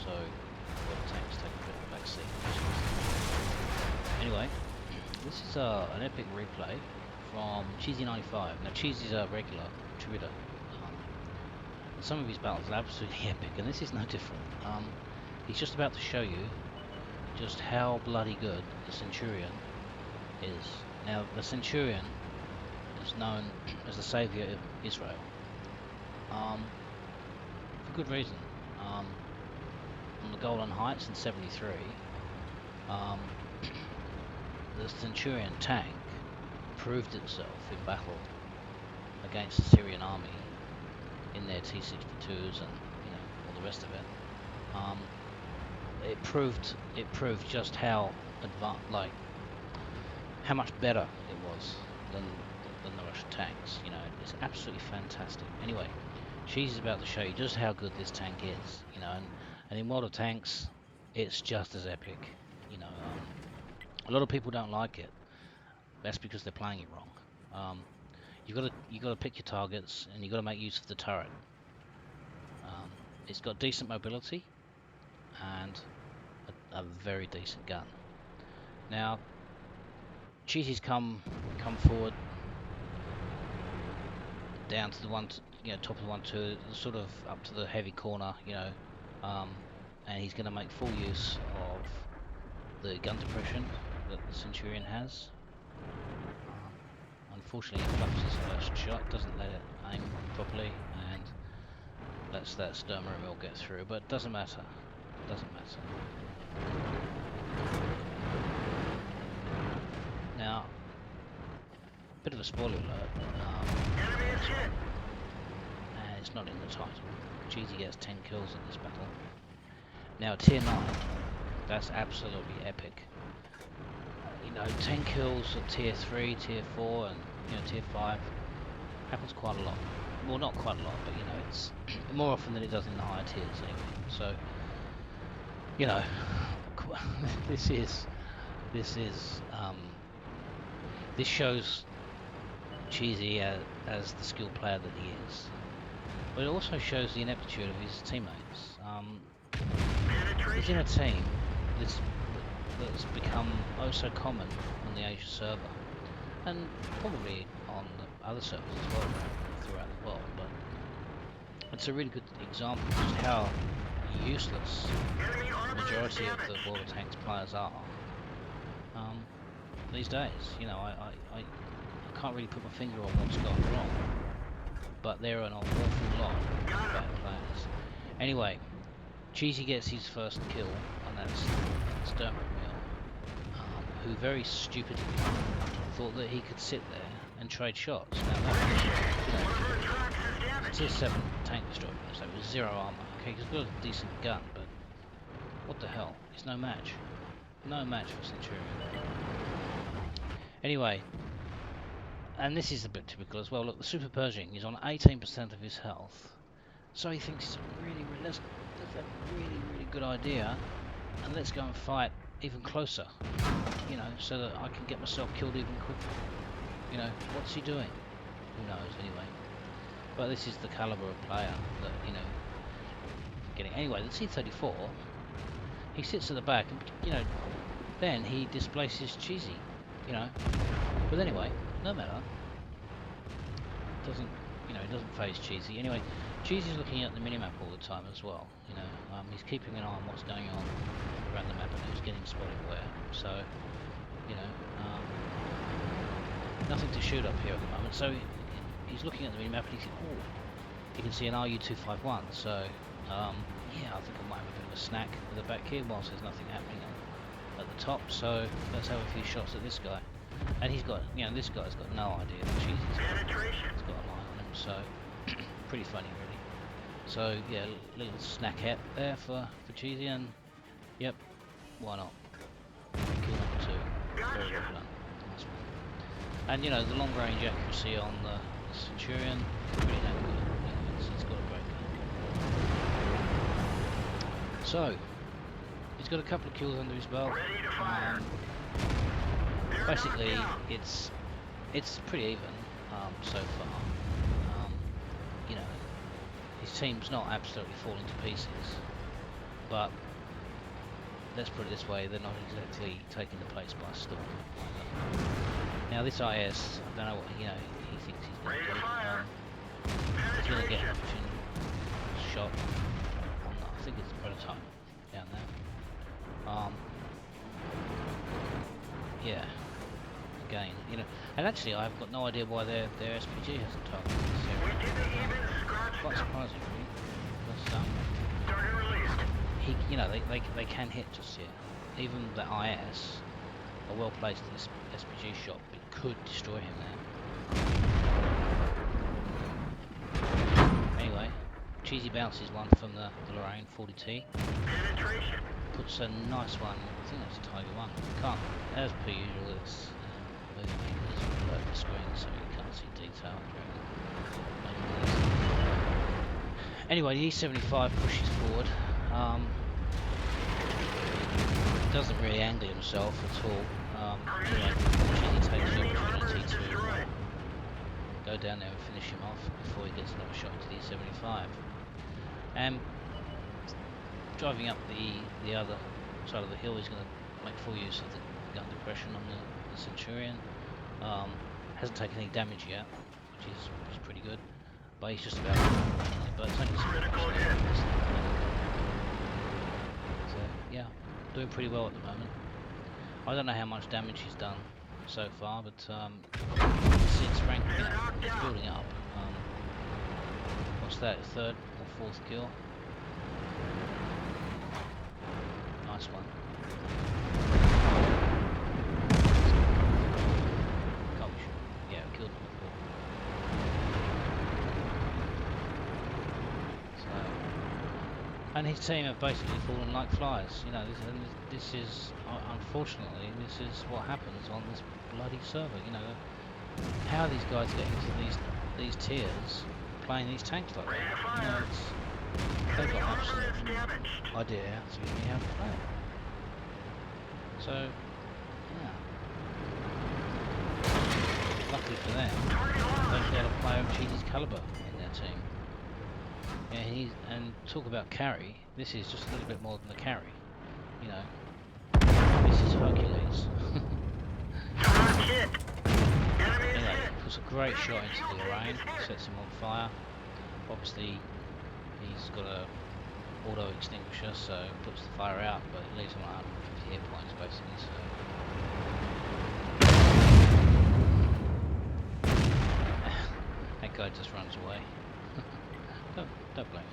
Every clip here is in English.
So the tanks take a bit of a back seat. Anyway, this is an epic replay from Cheeze95. Now Cheeze is a regular contributor. Some of his battles are absolutely epic, and this is no different. He's just about to show you just how bloody good the Centurion is. Now, the Centurion is known as the Saviour of Israel, for good reason. On the Golan Heights in '73, the Centurion tank proved itself in battle against the Syrian army in their T-62s and all the rest of it. It proved just how advanced, how much better it was than the Russian tanks. It's absolutely fantastic. Anyway, Cheeze is about to show you just how good this tank is. And in World of Tanks, it's just as epic. A lot of people don't like it. That's because they're playing it wrong. You got to pick your targets, and you got to make use of the turret. It's got decent mobility and a very decent gun. Now, Cheezy's come forward down to the top of the 1-2, sort of up to the heavy corner, and he's going to make full use of the gun depression that the Centurion has. Unfortunately, he fluffs his first shot, doesn't let it aim properly, and lets that Sturmer mill get through. But it doesn't matter. Now, bit of a spoiler alert. And it's not in the title. Cheezy gets 10 kills in this battle. Now, tier 9, that's absolutely epic. 10 kills at tier 3, tier 4, and tier 5 happens quite a lot. Well, not quite a lot, but it's more often than it does in the higher tiers anyway. So, this shows Cheezy as the skilled player that he is, but it also shows the ineptitude of his teammates. He's in a team that's become oh so common on the Asia server, and probably on the other servers as well throughout the world, but it's a really good example of just how useless the majority of the World of Tanks players are these days. I can't really put my finger on what's gone wrong, but there are an awful lot of bad players. Anyway, Cheezy gets his first kill on that Sturmer mill, who very stupidly thought that he could sit there and trade shots. Now that was, tier 7 tank destroyer, so with 0 armor. Okay, he's got a decent gun, but what the hell? It's no match. No match for Centurion. Anyway, and this is a bit typical as well. Look, the Super Pershing is on 18% of his health, so he thinks it's a really good idea, and let's go and fight even closer. So that I can get myself killed even quicker. What's he doing? Who knows? Anyway, but this is the caliber of player that getting. Anyway, the T-34, he sits at the back, and then he displaces Cheezy. But anyway, no matter. Doesn't it doesn't phase Cheezy. Anyway, Cheezy's looking at the minimap all the time as well. He's keeping an eye on what's going on around the map, and who's getting spotted where. So, nothing to shoot up here at the moment. So he's looking at the minimap, and he's oh, you can see an RU-251. So yeah, I think I might have a bit of a snack with the back here whilst there's nothing happening at the top. So let's have a few shots at this guy. And he's got, this guy's got no idea that Cheezy's got a line on him. So pretty funny, really. So yeah, little snackette there for Cheezy, and yep, why not? Kill number 2. Very well done. Nice one. And the long range accuracy on the Centurion, really damn good. He's got a great gun. So he's got a couple of kills under his belt. Basically, it's pretty even so far. his team's not absolutely falling to pieces, but let's put it this way, they're not exactly taking the place by storm. Now this IS, I don't know what he thinks he's going to do. He's going to get an option shot on, I think it's a prototype down there. Yeah, again, and actually I've got no idea why their SPG hasn't targeted this area. Quite surprising, really. Because, they can hit just here. Even the IS, a well placed SPG shot, it could destroy him there. Anyway, Cheeze bounces one from the Lorraine 40T. Puts a nice one. I think that's a Tiger 1. Can't, as per usual, it's moving over the screen so you can't see detail. Anyway, the E75 pushes forward. Doesn't really angle himself at all. Cheeze takes the opportunity to go down there and finish him off before he gets another shot into the E75. And driving up the other side of the hill, he's going to make full use of the gun depression on the Centurion. Hasn't taken any damage yet, which is pretty good. But he's just about. But it's only so yeah, doing pretty well at the moment. I don't know how much damage he's done so far, but since rank, he's building up. What's that? Third or fourth kill? Nice one. Yeah, killed him before. So, and his team have basically fallen like flies. This is unfortunately this is what happens on this bloody server. How these guys get into these tiers playing these tanks like that. They've got absolutely no idea how to play it. So, yeah. Luckily for them, they've got a player of Cheeze's caliber in their team. Yeah, and talk about carry. This is just a little bit more than the carry. This is Hercules. Puts a great shot into the Lorraine, sets him on fire. Obviously, he's got a auto extinguisher, so puts the fire out, but it leaves him on 150 hit points basically. So that guy just runs away. don't blame him.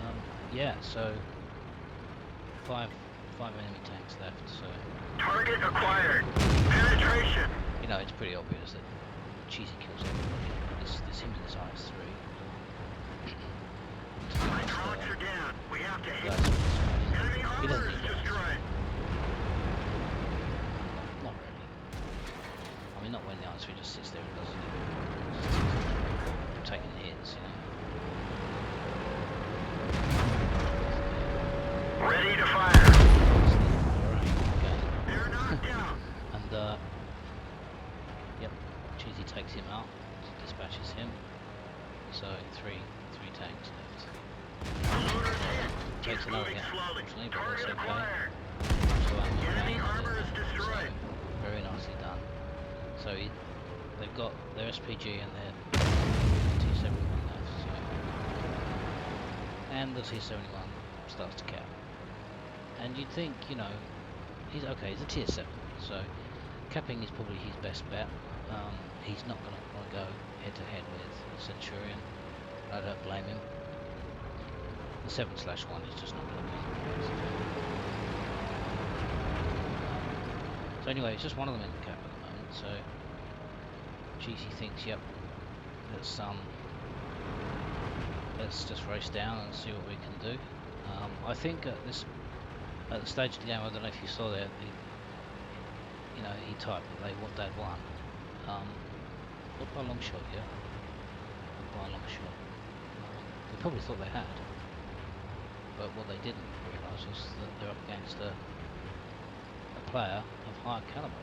And, yeah, so five enemy tanks left. So target acquired. Penetration. It's pretty obvious that Cheeze kills everybody. There's him in this IS-3. Hydraulics are down. We have to hit. Enemy He doesn't armor need is destroyed. Not really. I mean, not when the IS-3 just sits there and does it. Just taking hits, Ready to fire. They're knocked down. And yep, Cheeze takes him out, dispatches him. So three tanks left. Takes another hit, unfortunately, but that's okay. Enemy armor is destroyed. So, very nicely done. So they've got their SPG and their T-71 left. So, and the T-71 starts to cap. And you'd think, he's okay. He's a tier 7, so capping is probably his best bet. He's not going to want to go head to head with Centurion. I don't blame him. The 7/1 is just not going to win. So anyway, it's just one of them in the cap at the moment. So Cheeze thinks, yep, let's just race down and see what we can do. I think at the stage of the game, I don't know if you saw there, he typed that they'd won. Not by a long shot, yeah. Not by a long shot. They probably thought they had, but what they didn't realise was that they're up against a player of higher caliber.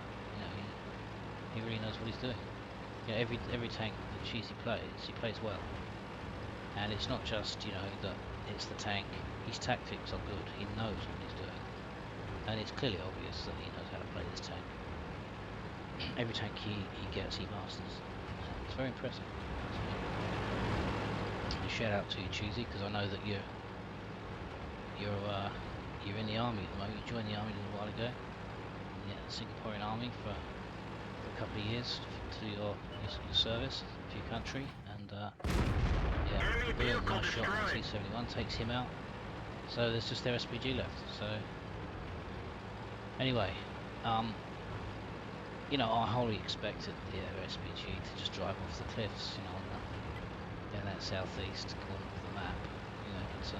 He really knows what he's doing. Every tank that Cheeze plays, he plays well. And it's not just, you know, that it's the tank. His tactics are good. He knows what he's doing. And it's clearly obvious that he knows how to play this tank. Every tank he gets, he masters. It's very impressive. And shout out to you, Cheeze, because I know that you're in the army at the moment. You joined the army a little while ago. Yeah, the Singaporean army for a couple of years to your service for your country, and yeah, brilliant, nice shot on T-71, takes him out. So there's just their SPG left. So anyway, you know, I wholly expected the SPG to just drive off the cliffs, you know, on that southeast corner of the map, you know, but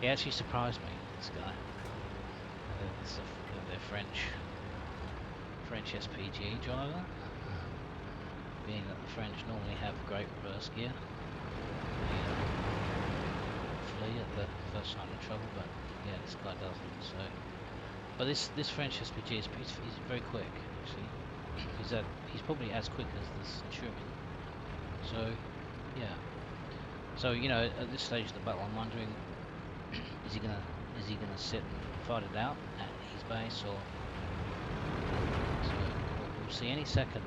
he actually surprised me, this guy. They're French SPG driver, being that the French normally have great reverse gear. Flee at the first sign of trouble, but yeah, this guy doesn't. So, but this French SPG is very quick. Actually, he's probably as quick as the Centurion. So, yeah. So you know, at this stage of the battle, I'm wondering, is he gonna sit and fight it out at his base, or so we'll see any second.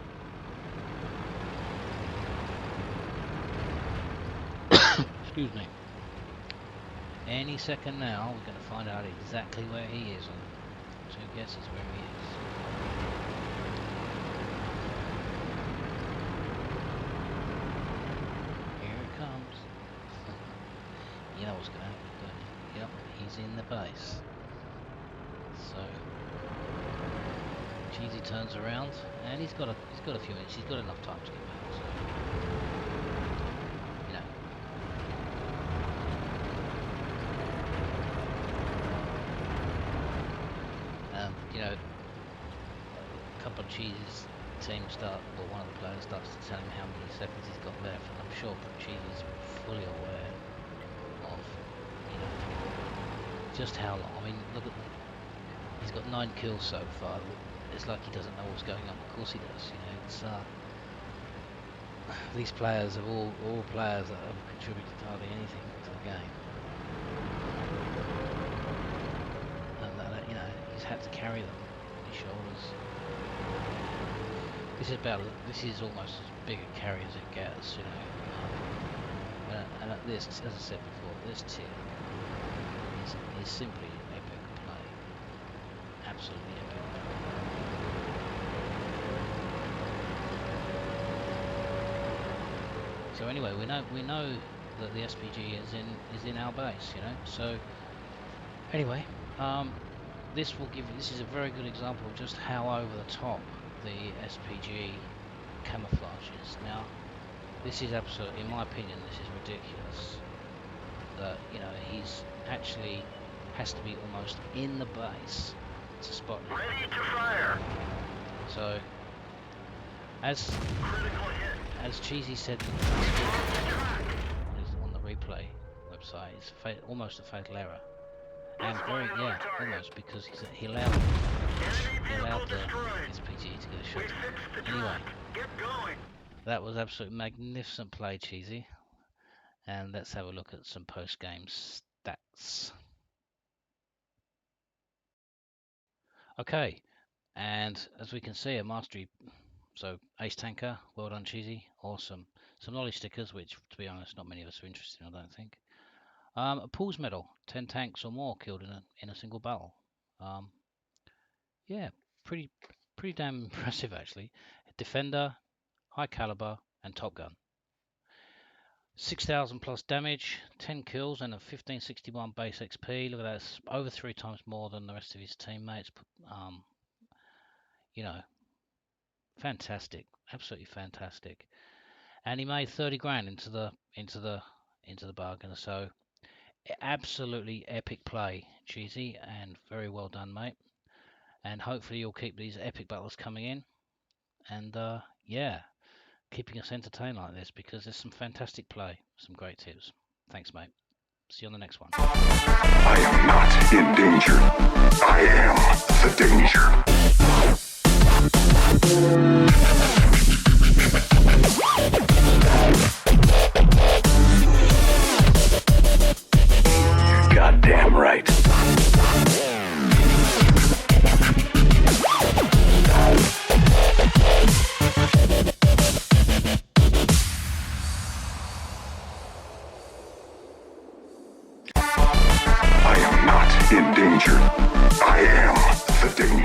Excuse me. Any second now, we're going to find out exactly where he is, and two guesses where he is. Here it comes. You know what's going to happen, don't you? Yep, he's in the base. So Cheeze turns around, and he's got a few minutes. He's got enough time to get back. So, you know. You know, a couple of Cheeze's team one of the players starts to tell him how many seconds he's got left, and I'm sure Cheeze is fully aware of, you know, just how long. I mean, look at he's got 9 kills so far. It's like he doesn't know what's going on. Of course he does. You know, it's these players are all players that have contributed hardly anything to the game. You know, he's had to carry them on his shoulders. This is almost as big a carry as it gets, you know. And at this, as I said before, this tier is simply epic play. Absolutely epic. So anyway, we know that the SPG is in our base, you know. So anyway, this is a very good example of just how over the top the SPG camouflage is. Now, this is absolutely, in my opinion, this is ridiculous. That, you know, he's actually has to be almost in the base to spot him. Ready to fire. So, as Cheeze said on the replay website, it's almost a fatal error. And almost, because he allowed the SPG to get a shot. Anyway, that was absolutely magnificent play, Cheeze. And let's have a look at some post-game stats. Okay, and as we can see, a mastery. So ace tanker, well done, Cheeze. Awesome. Some knowledge stickers, which, to be honest, not many of us are interested in, I don't think. A pools medal, 10 tanks or more killed in a single battle. Yeah, pretty damn impressive actually. Defender, high caliber, and top gun. 6,000 plus damage, 10 kills, and a 1561 base XP. Look at that, it's over 3 times more than the rest of his teammates. You know, fantastic, absolutely fantastic. And he made 30 grand into the bargain. So absolutely epic play, Cheeze, and very well done, mate. And hopefully you'll keep these epic battles coming in, and yeah, keeping us entertained like this, because there's some fantastic play, some great tips. Thanks, mate. See you on the next one. I am not in danger. I am the danger. in danger. I am the danger.